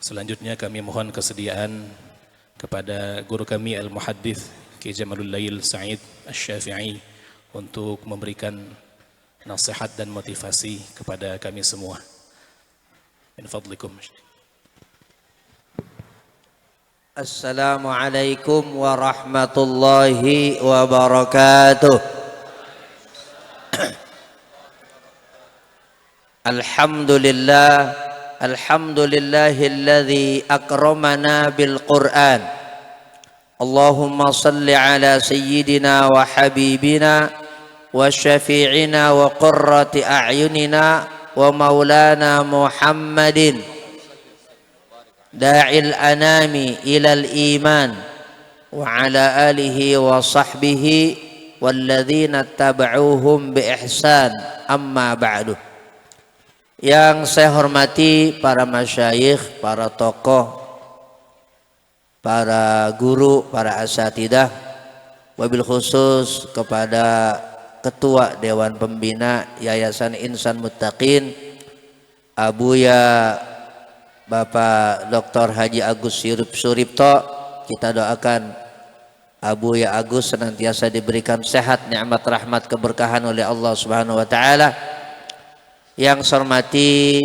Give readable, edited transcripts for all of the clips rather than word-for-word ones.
Selanjutnya kami mohon kesediaan kepada guru kami Al-Muhaddits Ki Jamalul Lail Sa'id Asy-Syafi'i untuk memberikan nasihat dan motivasi kepada kami semua. Min fadlikum. Assalamualaikum warahmatullahi wabarakatuh. Alhamdulillah. Alhamdulillahilladzi akramana bil Qur'an. Allahumma salli ala sayyidina wa habibina wa syafi'ina wa qurrati a'yunina wa maulana Muhammadin da'il anami ilal iman wa ala alihi wa sahbihi walladzina taba'uhum bi ihsan, amma ba'du. Yang saya hormati para masyayikh, para tokoh, para guru, para asatidah, wabil khusus kepada Ketua Dewan Pembina Yayasan Insan Muttaqin Abuya Bapak Dr. Haji Agus Suripto. Kita doakan Abuya Agus senantiasa diberikan sehat, nikmat, rahmat, keberkahan oleh Allah Subhanahu wa taala. Yang saya hormati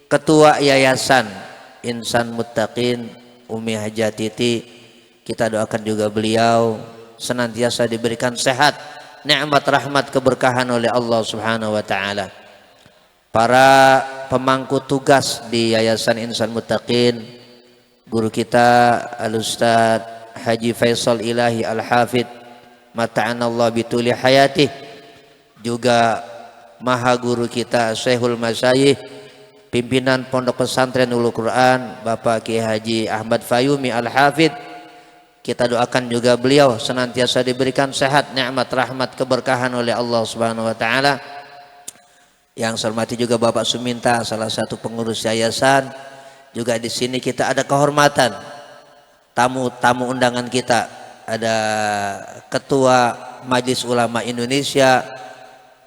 Ketua Yayasan Insan Muttaqin Umi Hajatiti, kita doakan juga beliau senantiasa diberikan sehat, nikmat, rahmat, keberkahan oleh Allah Subhanahu wa taala. Para pemangku tugas di Yayasan Insan Muttaqin, guru kita Al-Ustaz Haji Faisal Ilahi Al-Hafidh mata'anallah bituli hayatih, juga maha guru kita Syekhul Masyayikh, pimpinan Pondok Pesantren Ulul Quran Bapak Kiai Haji Ahmad Fayumi Al-Hafidh. Kita doakan juga beliau senantiasa diberikan sehat, nikmat, rahmat, keberkahan oleh Allah Subhanahu wa taala. Yang saya hormati juga Bapak Suminta, salah satu pengurus yayasan. Juga di sini kita ada kehormatan tamu undangan kita, ada Ketua Majelis Ulama Indonesia,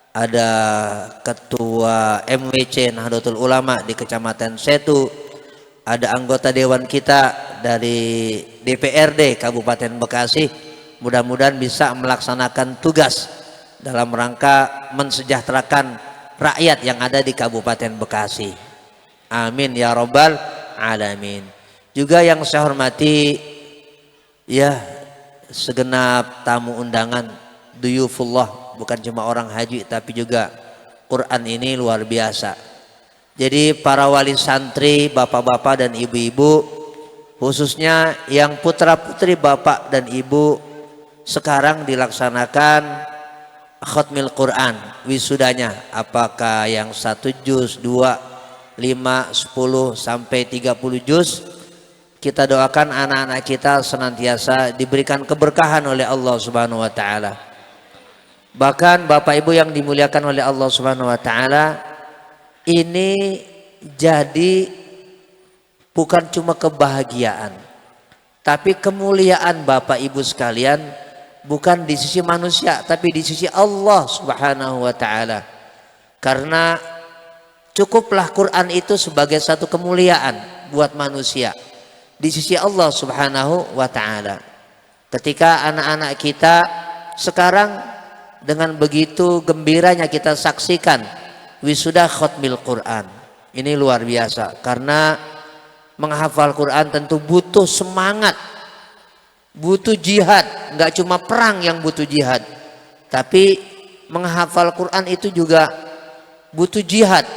ada Ketua MWC Nahdlatul Ulama di Kecamatan Setu, ada anggota dewan kita dari DPRD Kabupaten Bekasi. Mudah-mudahan bisa melaksanakan tugas dalam rangka mensejahterakan rakyat yang ada di Kabupaten Bekasi. Amin ya Rabbal Alamin. Juga yang saya hormati ya segenap tamu undangan, duyufullah, bukan cuma orang haji tapi juga Quran ini luar biasa. Jadi para wali santri, bapak-bapak dan ibu-ibu, khususnya yang putra-putri bapak dan ibu, sekarang dilaksanakan khatmil Quran, wisudanya. Apakah yang 1 juz, 2, 5, 10 sampai 30 juz. Kita doakan anak-anak kita senantiasa diberikan keberkahan oleh Allah Subhanahu wa taala. Bahkan Bapak Ibu yang dimuliakan oleh Allah Subhanahu wa taala, ini jadi bukan cuma kebahagiaan, tapi kemuliaan Bapak Ibu sekalian, bukan di sisi manusia tapi di sisi Allah Subhanahu wa taala. Karena cukuplah Quran itu sebagai satu kemuliaan buat manusia di sisi Allah Subhanahu wa taala. Ketika anak-anak kita sekarang dengan begitu gembiranya kita saksikan wisuda khatmil Quran. Ini luar biasa, karena menghafal Quran tentu butuh semangat, butuh jihad. Enggak cuma perang yang butuh jihad, tapi menghafal Quran itu juga butuh jihad,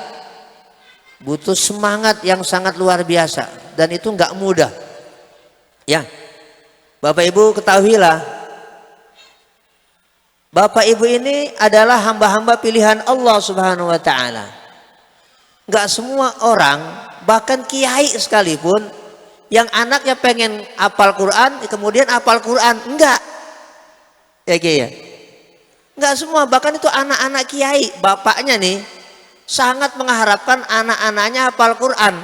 butuh semangat yang sangat luar biasa, dan itu enggak mudah. Ya, Bapak Ibu ketahuilah, Bapak Ibu ini adalah hamba-hamba pilihan Allah Subhanahu wa taala. Enggak semua orang, bahkan kiai sekalipun, yang anaknya pengen hafal Quran kemudian hafal Quran, enggak. Ya ya. Enggak semua, bahkan itu anak-anak kiai, bapaknya nih sangat mengharapkan anak-anaknya hafal Quran.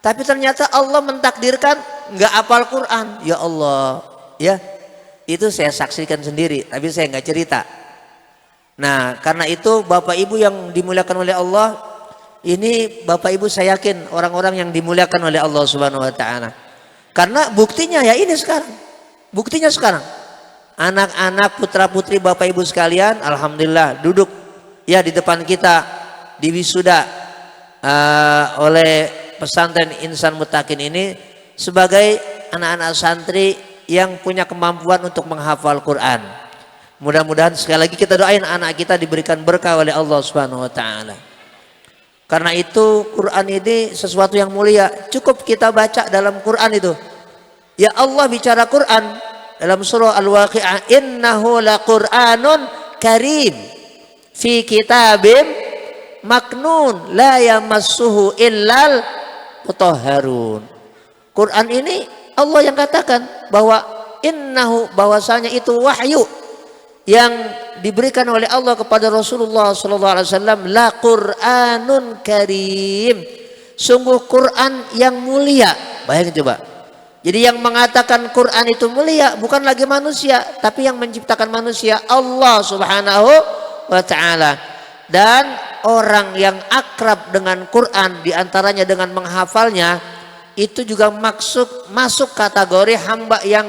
Tapi ternyata Allah mentakdirkan enggak hafal Quran. Ya Allah, ya. Itu saya saksikan sendiri, tapi saya nggak cerita. Nah, karena itu Bapak Ibu yang dimuliakan oleh Allah, Ini Bapak Ibu saya yakin orang-orang yang dimuliakan oleh Allah Subhanahu wa taala. Karena buktinya ya ini sekarang. Buktinya sekarang. Anak-anak putra-putri Bapak Ibu sekalian, alhamdulillah duduk ya di depan kita di wisuda oleh pesantren Insan Mutakin ini sebagai anak-anak santri yang punya kemampuan untuk menghafal Quran. Mudah-mudahan sekali lagi kita doain anak kita diberikan berkah oleh Allah Subhanahu wa taala. Karena itu Quran ini sesuatu yang mulia. Cukup kita baca dalam Quran itu. Ya Allah bicara Quran dalam surah Al-Waqi'ah, innahu laqur'anun karim fi kitabim maknun la yamassuhu illal mutahharun. Quran ini Allah yang katakan bahwa innahu, bahwasanya itu wahyu yang diberikan oleh Allah kepada Rasulullah sallallahu alaihi wasallam, la Qur'anun karim, sungguh Quran yang mulia. Bayangin coba. Jadi yang mengatakan Quran itu mulia bukan lagi manusia, tapi yang menciptakan manusia Allah Subhanahu wa taala. Dan orang yang akrab dengan Quran diantaranya dengan menghafalnya itu juga masuk kategori hamba yang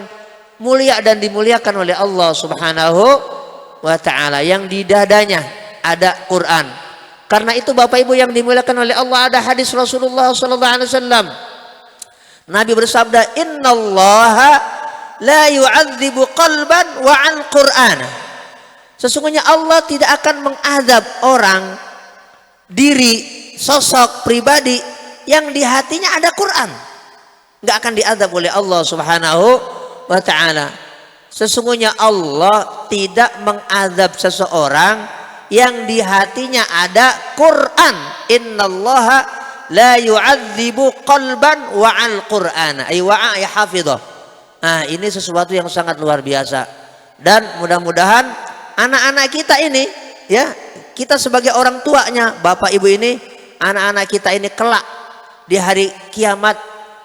mulia dan dimuliakan oleh Allah Subhanahu wa taala, yang di dadanya ada Quran. Karena itu Bapak Ibu yang dimuliakan oleh Allah, ada hadis Rasulullah sallallahu alaihi wasallam. Nabi bersabda, innallaha la yu'adzibu qalban wa al Qur'an. Sesungguhnya Allah tidak akan mengazab orang, diri, sosok, pribadi yang di hatinya ada Quran. Enggak akan diazab oleh Allah Subhanahu wa taala. Sesungguhnya Allah tidak mengazab seseorang yang di hatinya ada Quran. Innallaha la yu'adzibu qalban wa al-Qur'ana ay wa'a ya hafidhah. Nah, ini sesuatu yang sangat luar biasa. Dan mudah-mudahan anak-anak kita ini ya, kita sebagai orang tuanya, Bapak Ibu ini, anak-anak kita ini kelak di hari kiamat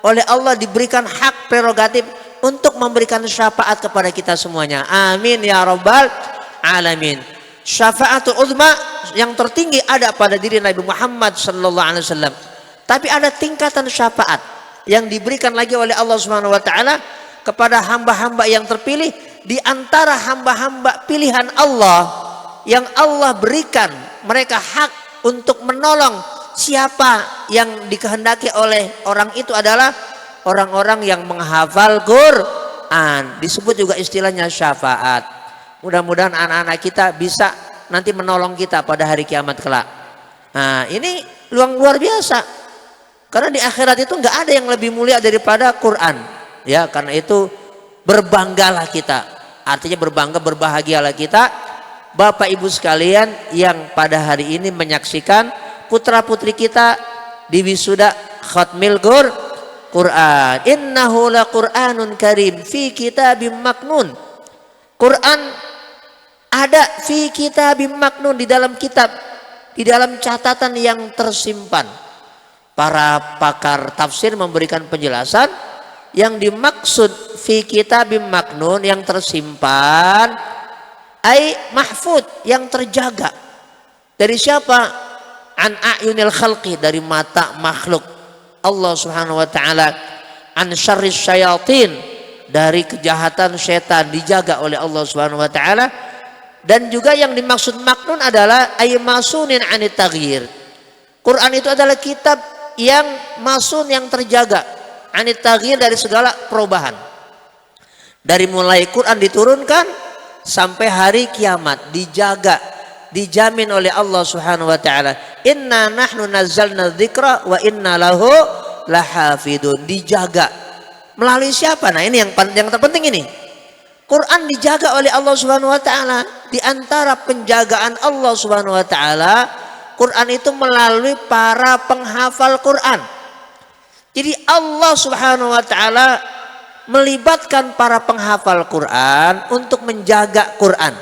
oleh Allah diberikan hak prerogatif untuk memberikan syafaat kepada kita semuanya. Amin ya rabbal alamin. Syafaatul uzma yang tertinggi ada pada diri Nabi Muhammad sallallahu alaihi wasallam. Tapi ada tingkatan syafaat yang diberikan lagi oleh Allah Subhanahu wa taala kepada hamba-hamba yang terpilih di antara hamba-hamba pilihan Allah yang Allah berikan mereka hak untuk menolong siapa yang dikehendaki oleh orang itu adalah orang-orang yang menghafal Quran. Disebut juga istilahnya syafaat. Mudah-mudahan anak-anak kita bisa nanti menolong kita pada hari kiamat kelak. Nah, ini luar biasa. Karena di akhirat itu nggak ada yang lebih mulia daripada Quran. Ya, karena itu berbanggalah kita. Artinya berbangga, berbahagialah kita, Bapak Ibu sekalian yang pada hari ini menyaksikan putra-putri kita di wisuda khatmil Quran. Innahu laqur'anun karim fi kitabim maknun. Quran ada fi kitabim maknun, di dalam kitab, di dalam catatan yang tersimpan. Para pakar tafsir memberikan penjelasan yang dimaksud fi kitabim maknun yang tersimpan ai mahfud, yang terjaga. Dari siapa? An a'yunil khalqi, dari mata makhluk Allah Subhanahu wa taala. An syarris syayatin, dari kejahatan setan dijaga oleh Allah Subhanahu wa taala. Dan juga yang dimaksud maknun adalah ay masunin anit taghyir. Quran itu adalah kitab yang masun, yang terjaga anit taghyir, dari segala perubahan. Dari mulai Quran diturunkan sampai hari kiamat dijaga, dijamin oleh Allah Subhanahu wa taala. Inna nahnu nazzalna dzikra wa inna lahu lahafidun. Dijaga melalui siapa? Nah, ini yang terpenting ini. Quran dijaga oleh Allah Subhanahu wa taala. Di antara penjagaan Allah Subhanahu wa taala, Quran itu melalui para penghafal Quran. Jadi Allah Subhanahu wa taala melibatkan para penghafal Quran untuk menjaga Quran.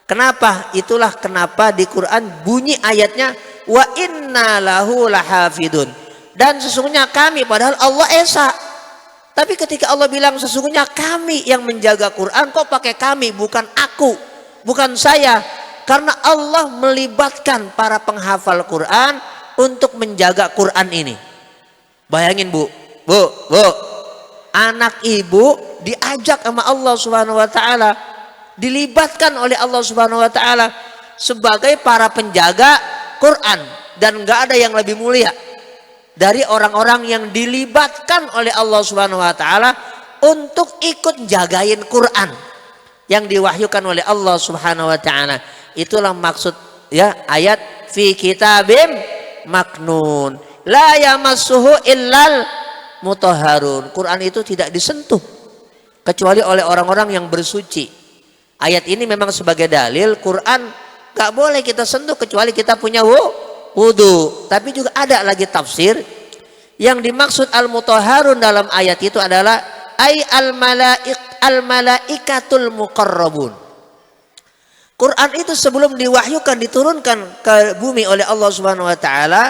Kenapa? Itulah kenapa di Quran bunyi ayatnya wa inna lahu lahafidun. Dan sesungguhnya kami, padahal Allah esa. Tapi ketika Allah bilang sesungguhnya kami yang menjaga Quran, kok pakai kami, bukan aku, bukan saya? Karena Allah melibatkan para penghafal Quran untuk menjaga Quran ini. Bayangin Bu, anak ibu diajak sama Allah Subhanahu wa taala, dilibatkan oleh Allah Subhanahu wa taala sebagai para penjaga Quran, dan enggak ada yang lebih mulia dari orang-orang yang dilibatkan oleh Allah Subhanahu wa taala untuk ikut jagain Quran yang diwahyukan oleh Allah Subhanahu wa taala. Itulah maksud ya ayat fi kitabim maknun la yamassuhu illal mutahharun. Quran itu tidak disentuh kecuali oleh orang-orang yang bersuci. Ayat ini memang sebagai dalil Quran gak boleh kita sentuh kecuali kita punya wudu. Tapi juga ada lagi tafsir yang dimaksud al-mutahharun dalam ayat itu adalah al-malaikatul muqarrabun. Quran itu sebelum diwahyukan, diturunkan ke bumi oleh Allah Subhanahu wa taala,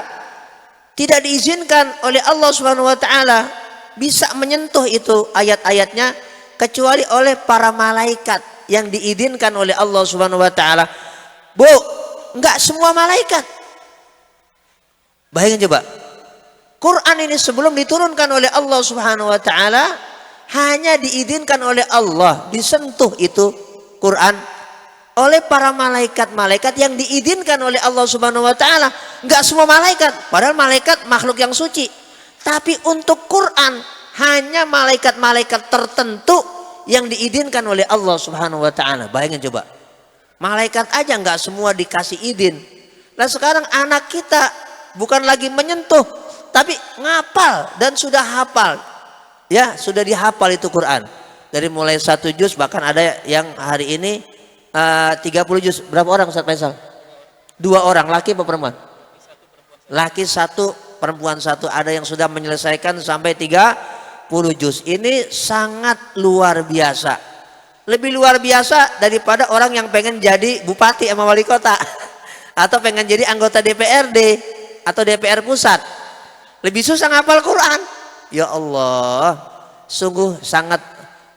tidak diizinkan oleh Allah Subhanahu wa taala bisa menyentuh itu ayat-ayatnya kecuali oleh para malaikat yang diizinkan oleh Allah Subhanahu wa taala. Bu, enggak semua malaikat. Bayangin coba. Quran ini sebelum diturunkan oleh Allah Subhanahu wa taala hanya diizinkan oleh Allah disentuh itu Quran oleh para malaikat-malaikat yang diizinkan oleh Allah Subhanahu wa taala. Enggak semua malaikat, padahal malaikat makhluk yang suci. Tapi untuk Quran hanya malaikat-malaikat tertentu yang diizinkan oleh Allah Subhanahu wa taala. Bayangin coba. Malaikat aja enggak semua dikasih izin. Nah, sekarang anak kita bukan lagi menyentuh tapi ngapal dan sudah hafal. Ya, sudah dihafal itu Quran. Dari mulai 1 juz, bahkan ada yang hari ini 30 juz. Berapa orang Ustaz Faisal? 2 orang, laki apa perempuan? Laki 1, perempuan 1. Ada yang sudah menyelesaikan sampai 30 juz. Ini sangat luar biasa. Lebih luar biasa daripada orang yang pengen jadi bupati sama wali kota atau pengen jadi anggota DPRD atau DPR pusat. Lebih susah ngapal Quran. Ya Allah, sungguh sangat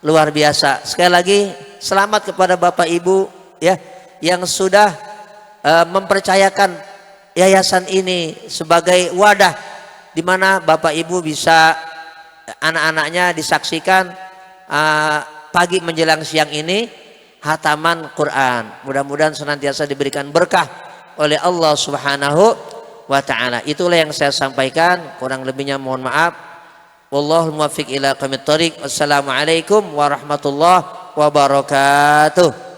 luar biasa. Sekali lagi selamat kepada Bapak Ibu ya yang sudah mempercayakan yayasan ini sebagai wadah di mana Bapak Ibu bisa anak-anaknya disaksikan pagi menjelang siang ini hataman Quran. Mudah-mudahan senantiasa diberikan berkah oleh Allah Subhanahu wa taala. Itulah yang saya sampaikan, kurang lebihnya mohon maaf. Wallahul muwaffiq ila aqwamit thoriq. Wassalamualaikum warahmatullahi wabarakatuh.